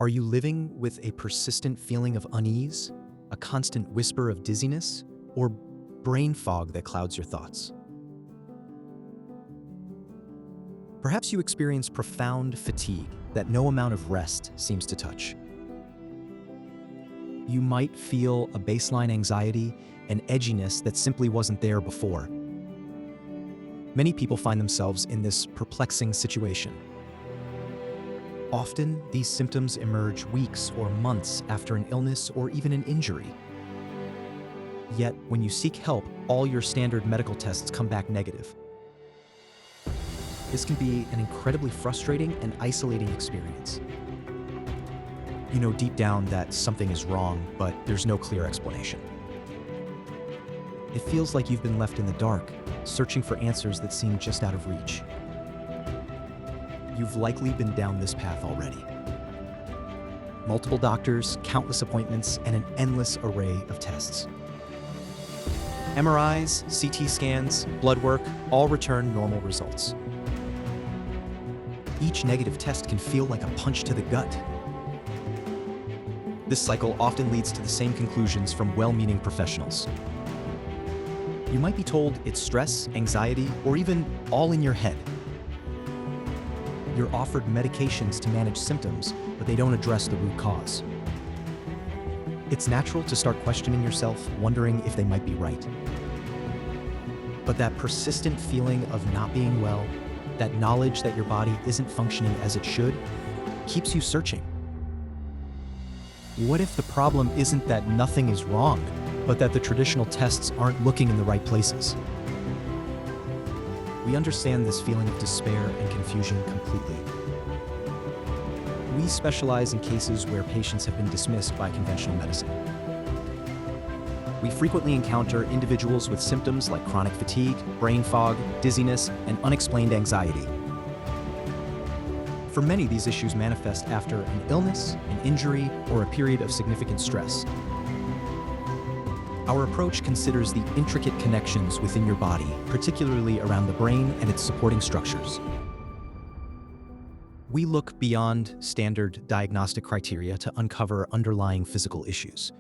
Are you living with a persistent feeling of unease, a constant whisper of dizziness, or brain fog that clouds your thoughts? Perhaps you experience profound fatigue that no amount of rest seems to touch. You might feel a baseline anxiety and edginess that simply wasn't there before. Many people find themselves in this perplexing situation. Often, these symptoms emerge weeks or months after an illness or even an injury. Yet, when you seek help, all your standard medical tests come back negative. This can be an incredibly frustrating and isolating experience. You know deep down that something is wrong, but there's no clear explanation. It feels like you've been left in the dark, searching for answers that seem just out of reach. You've likely been down this path already. Multiple doctors, countless appointments, and an endless array of tests. MRIs, CT scans, blood work, all return normal results. Each negative test can feel like a punch to the gut. This cycle often leads to the same conclusions from well-meaning professionals. You might be told it's stress, anxiety, or even all in your head. You're offered medications to manage symptoms, but they don't address the root cause. It's natural to start questioning yourself, wondering if they might be right. But that persistent feeling of not being well, that knowledge that your body isn't functioning as it should, keeps you searching. What if the problem isn't that nothing is wrong, but that the traditional tests aren't looking in the right places? We understand this feeling of despair and confusion completely. We specialize in cases where patients have been dismissed by conventional medicine. We frequently encounter individuals with symptoms like chronic fatigue, brain fog, dizziness, and unexplained anxiety. For many, these issues manifest after an illness, an injury, or a period of significant stress. Our approach considers the intricate connections within your body, particularly around the brain and its supporting structures. We look beyond standard diagnostic criteria to uncover underlying physical issues.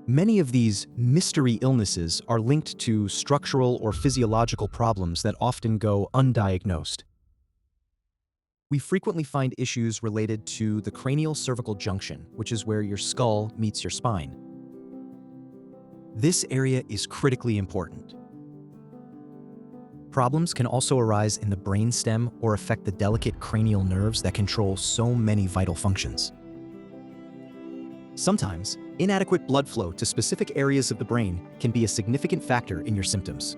Many of these mystery illnesses are linked to structural or physiological problems that often go undiagnosed. We frequently find issues related to the cranial-cervical junction, which is where your skull meets your spine. This area is critically important. Problems can also arise in the brainstem or affect the delicate cranial nerves that control so many vital functions. Sometimes, inadequate blood flow to specific areas of the brain can be a significant factor in your symptoms.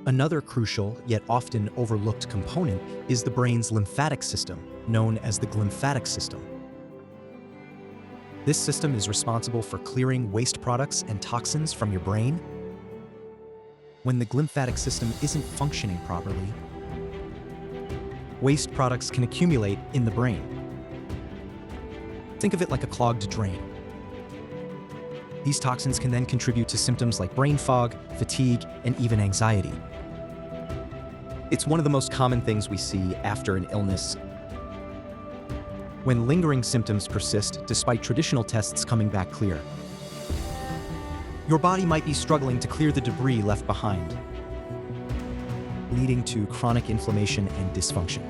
Another crucial, yet often overlooked component is the brain's lymphatic system, known as the glymphatic system. This system is responsible for clearing waste products and toxins from your brain. When the glymphatic system isn't functioning properly, waste products can accumulate in the brain. Think of it like a clogged drain. These toxins can then contribute to symptoms like brain fog, fatigue, and even anxiety. It's one of the most common things we see after an illness. When lingering symptoms persist despite traditional tests coming back clear. Your body might be struggling to clear the debris left behind, leading to chronic inflammation and dysfunction.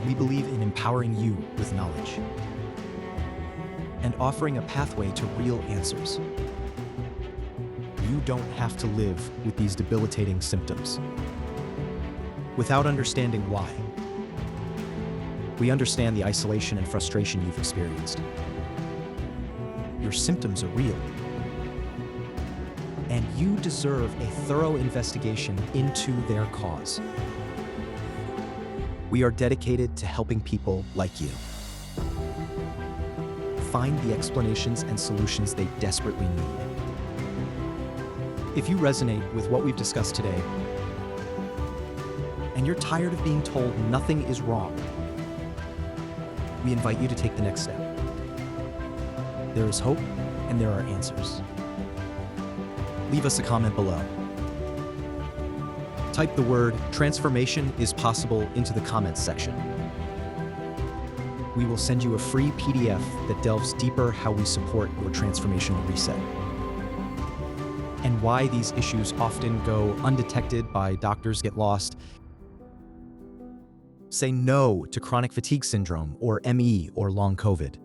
We believe in empowering you with knowledge and offering a pathway to real answers. You don't have to live with these debilitating symptoms without understanding why. We understand the isolation and frustration you've experienced. Your symptoms are real, and you deserve a thorough investigation into their cause. We are dedicated to helping people like you find the explanations and solutions they desperately need. If you resonate with what we've discussed today, and you're tired of being told nothing is wrong, we invite you to take the next step. There is hope, and there are answers. Leave us a comment below. Type the word "transformation is possible" into the comments section. we will send you a free PDF that delves deeper how we support your transformational reset and why these issues often go undetected by doctors, get lost. Say no to chronic fatigue syndrome, or ME, or long COVID.